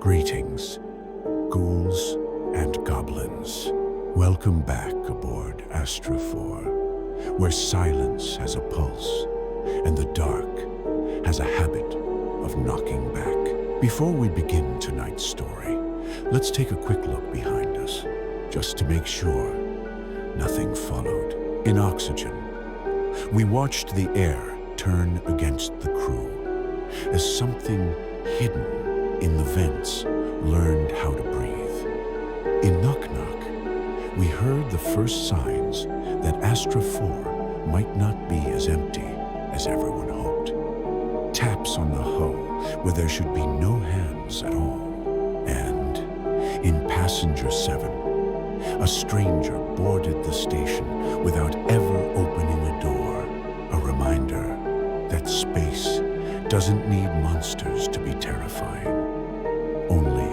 Greetings, ghouls and goblins. Welcome back aboard Astra IV, where silence has a pulse and the dark has a habit of knocking back. Before we begin tonight's story, let's take a quick look behind us, just to make sure nothing followed. In Oxygen, we watched the air turn against the crew as something hidden in the vents learned how to breathe. In Knock Knock, we heard the first signs that Astra IV might not be as empty as everyone hoped. Taps on the hull where there should be no hands at all. And in Passenger 7, a stranger boarded the station without ever opening a door, a reminder that space doesn't need monsters to be terrifying, only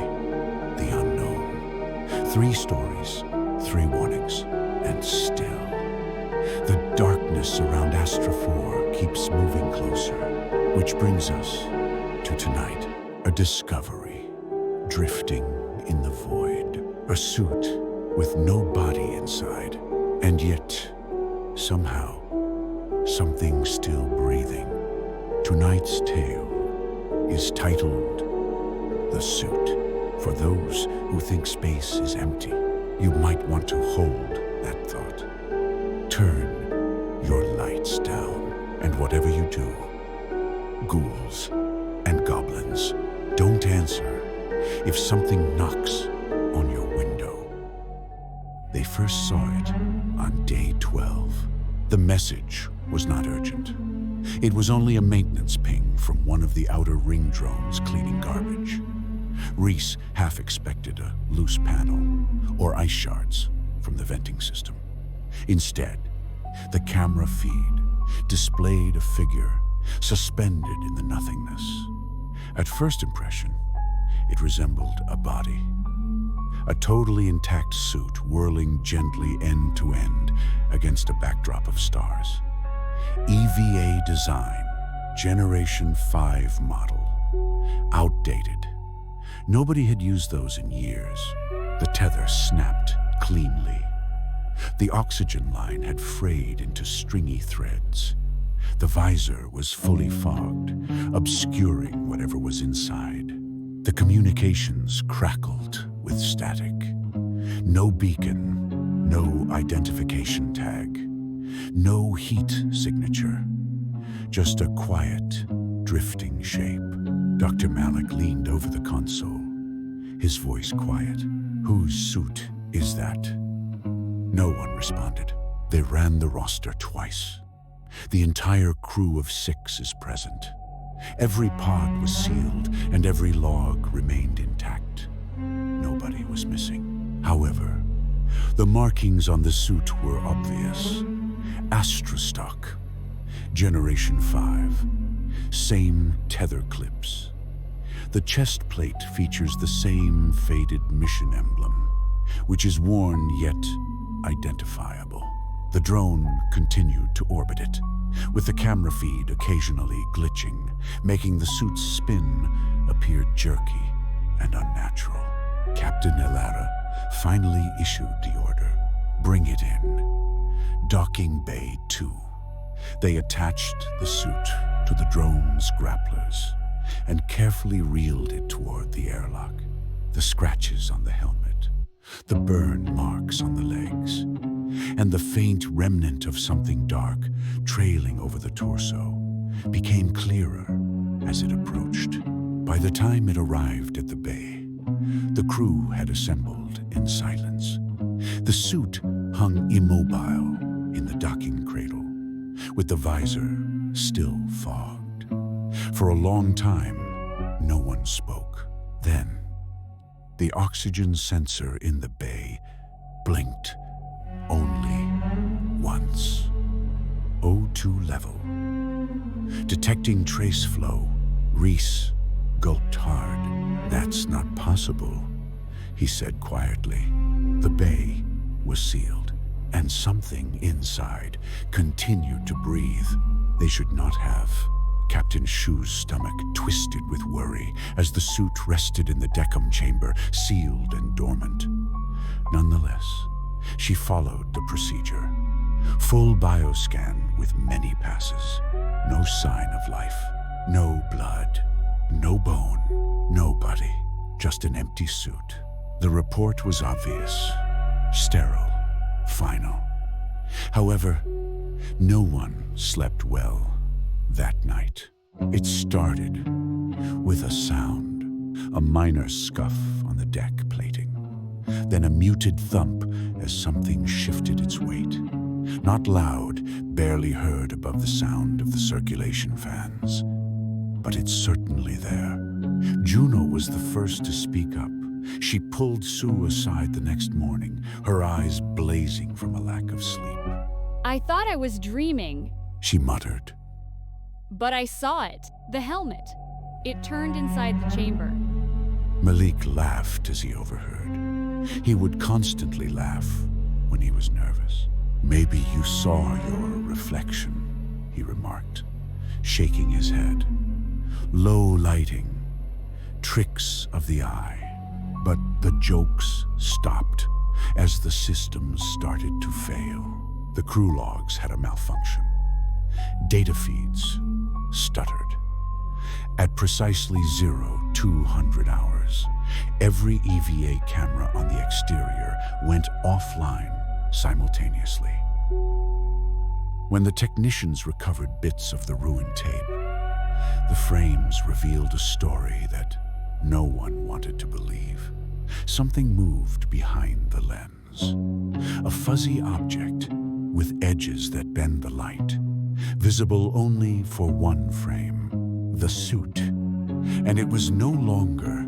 the unknown. 3 stories, 3 warnings, and still, the darkness around Astra IV keeps moving closer, which brings us to tonight, a discovery, drifting in the void, a suit with no body inside, and yet, somehow, something still breathing. Tonight's tale is titled The Suit. For those who think space is empty, you might want to hold that thought. Turn your lights down, and whatever you do, ghouls and goblins, don't answer if something knocks on your window. They first saw it on day 12. The message was not urgent. It was only a maintenance ping from one of the outer ring drones cleaning garbage. Reese half expected a loose panel or ice shards from the venting system. Instead, the camera feed displayed a figure suspended in the nothingness. At first impression, it resembled a body. A totally intact suit whirling gently end to end against a backdrop of stars. EVA design, Generation 5 model. Outdated. Nobody had used those in years. The tether snapped cleanly. The oxygen line had frayed into stringy threads. The visor was fully fogged, obscuring whatever was inside. The communications crackled with static. No beacon, no identification tag, no heat signature. Just a quiet, drifting shape. Dr. Malik leaned over the console, his voice quiet. Whose suit is that? No one responded. They ran the roster twice. The entire crew of 6 is present. Every pod was sealed and every log remained intact. Nobody was missing. However, the markings on the suit were obvious. Astra stock, Generation 5, same tether clips. The chest plate features the same faded mission emblem, which is worn yet identifiable. The drone continued to orbit it, with the camera feed occasionally glitching, making the suit's spin appear jerky and unnatural. Captain Elara finally issued the order. Bring it in. Docking Bay 2. They attached the suit to the drone's grapplers and carefully reeled it toward the airlock. The scratches on the helmet, the burn marks on the legs, and the faint remnant of something dark trailing over the torso became clearer as it approached. By the time it arrived at the bay, the crew had assembled in silence. The suit hung immobile in the docking cradle, with the visor still fogged. For a long time, no one spoke. Then, the oxygen sensor in the bay blinked only once. O2 level. Detecting trace flow, Reese gulped hard. That's not possible, he said quietly. The bay was sealed, and something inside continued to breathe. They should not have Captain Shu's stomach twisted with worry as the suit rested in the decum chamber, sealed and dormant. Nonetheless, she followed the procedure. Full bioscan with many passes. No sign of life. No blood. No bone. Nobody. Just an empty suit. The report was obvious. Sterile. Final. However, no one slept well that night. It started with a sound, a minor scuff on the deck plating, then a muted thump as something shifted its weight. Not loud, barely heard above the sound of the circulation fans, but it's certainly there. Juno was the first to speak up. She pulled Sue aside the next morning, her eyes blazing from a lack of sleep. I thought I was dreaming, She muttered. but I saw it. The helmet. It turned inside the chamber. Malik laughed as he overheard. He would constantly laugh when he was nervous. Maybe you saw your reflection, he remarked, shaking his head. Low lighting, tricks of the eye. But the jokes stopped as the systems started to fail. The crew logs had a malfunction. Data feeds stuttered. At precisely 0200 hours, every EVA camera on the exterior went offline simultaneously. When the technicians recovered bits of the ruined tape, the frames revealed a story that no one wanted to believe. Something moved behind the lens. A fuzzy object with edges that bend the light, visible only for one frame, the suit. And it was no longer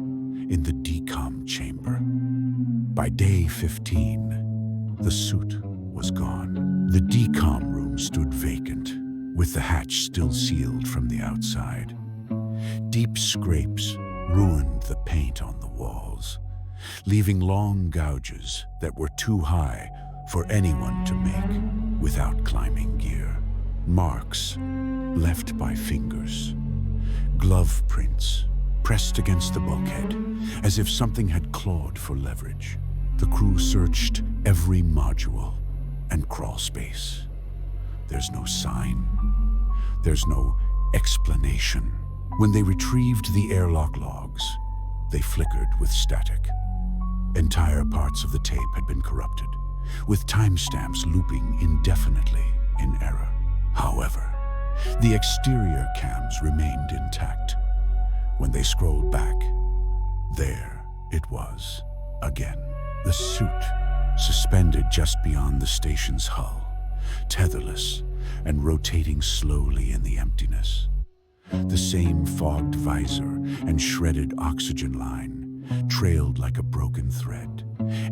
in the decom chamber. By day 15, the suit was gone. The decom room stood vacant, with the hatch still sealed from the outside. Deep scrapes ruined the paint on the walls, leaving long gouges that were too high for anyone to make without climbing gear. Marks left by fingers, glove prints pressed against the bulkhead as if something had clawed for leverage. The crew searched every module and crawl space. There's no sign. There's no explanation. When they retrieved the airlock logs, they flickered with static. Entire parts of the tape had been corrupted, with timestamps looping indefinitely in error. However, the exterior cams remained intact. When they scrolled back, there it was again. The suit, suspended just beyond the station's hull, tetherless and rotating slowly in the emptiness. The same fogged visor and shredded oxygen line trailed like a broken thread,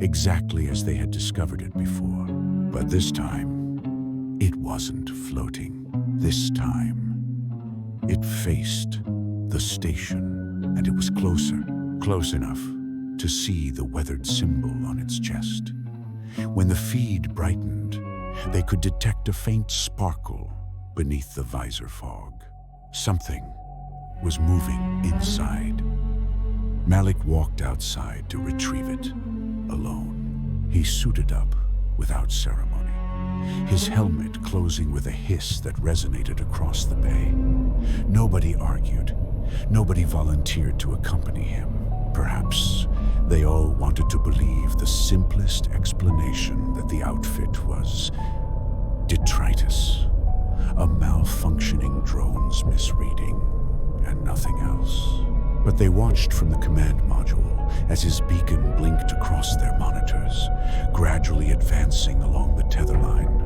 exactly as they had discovered it before. But this time, it wasn't floating. This time, it faced the station, and it was close enough to see the weathered symbol on its chest. When the feed brightened, they could detect a faint sparkle beneath the visor fog. Something was moving inside. Malik walked outside to retrieve it, alone. He suited up without ceremony, his helmet closing with a hiss that resonated across the bay. Nobody argued. Nobody volunteered to accompany him. Perhaps they all wanted to believe the simplest explanation that the outfit was detritus, a malfunctioning drone's misreading, and nothing else. But they watched from the command module as his beacon blinked across their monitors, gradually advancing along the tether line.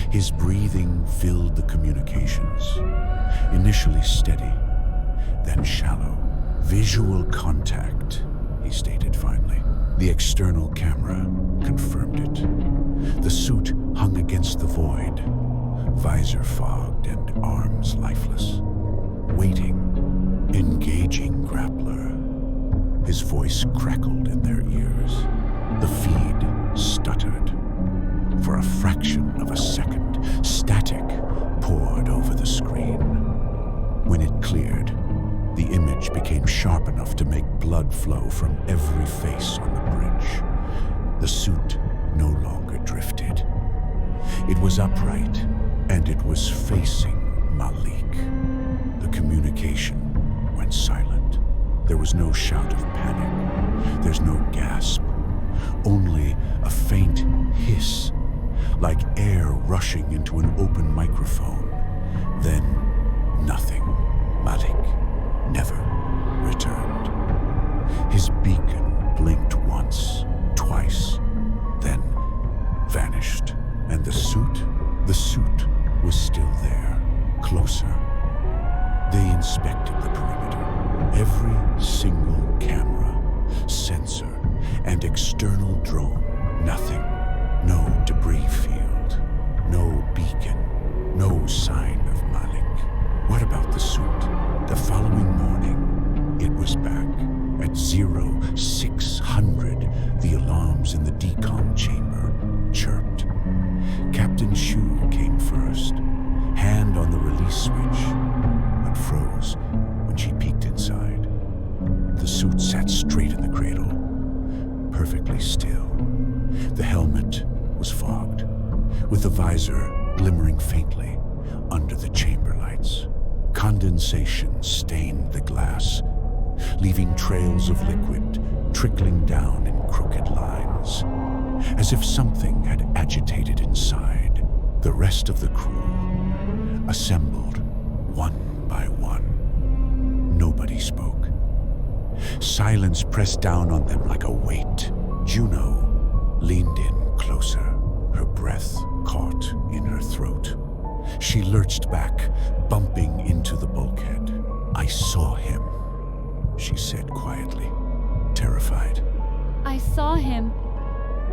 His breathing filled the communications, initially steady, then shallow. Visual contact, he stated finally. The external camera confirmed it. The suit hung against the void, visor fogged and arms lifeless. Waiting, engaging grappler. His voice crackled in their ears. The feed stuttered. For a fraction of a second, static poured over the screen. which became sharp enough to make blood flow from every face on the bridge. The suit no longer drifted. It was upright, and it was facing Malik. The communication went silent. There was no shout of panic. There's no gasp. Only a faint hiss, like air rushing into an open microphone. Then nothing. Malik never returned. His beacon blinked once, twice, then vanished. And the suit was still there, closer. They inspected the perimeter. Every single camera, sensor, and external drone. Nothing. No debris field. No beacon. No sign of Malik. What about the suit? The following morning, it was back. At 0600, the alarms in the decom chamber chirped. Captain Shu came first, hand on the release switch, but froze when she peeked inside. The suit sat straight in the cradle, perfectly still. The helmet was fogged, with the visor glimmering faintly under the chamber lights. Condensation stained the glass, leaving trails of liquid trickling down in crooked lines, as if something had agitated inside. The rest of the crew assembled one by one. Nobody spoke. Silence pressed down on them like a weight. Juno leaned in closer, her breath caught in her throat. She lurched back, bumping into the bulkhead. "I saw him," she said quietly, terrified. I saw him.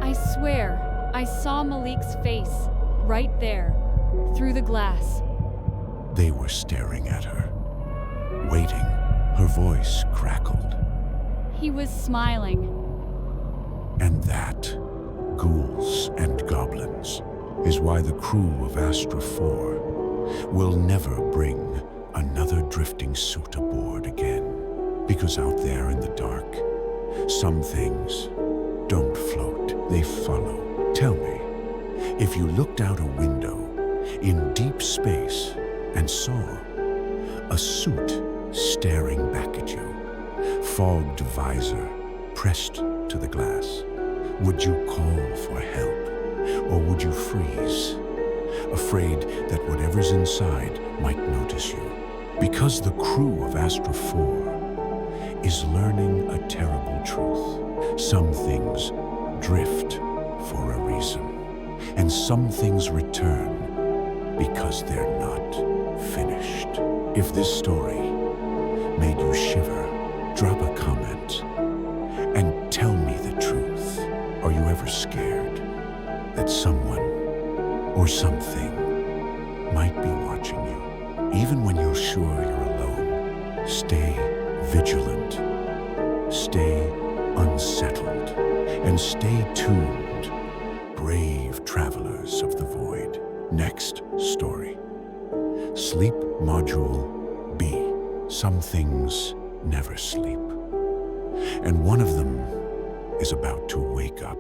I swear, I saw Malik's face, right there, through the glass. They were staring at her, waiting. Her voice crackled. He was smiling. And that, ghouls and goblins, is why the crew of Astra IV will never bring another drifting suit aboard again. Because out there in the dark, some things don't float, they follow. Tell me, if you looked out a window in deep space and saw a suit staring back at you, fogged visor pressed to the glass, would you call for help, or would you freeze, afraid that whatever's inside might notice you? Because the crew of Astra IV is learning a terrible truth. Some things drift for a reason, and some things return because they're not finished. If this story made you shiver, drop a comment and tell me the truth. Are you ever scared that someone or something might be watching you? Even when you're sure you're alone, stay vigilant, stay unsettled, and stay tuned, brave travelers of the void. Next story. Sleep Module B. Some things never sleep, and one of them is about to wake up.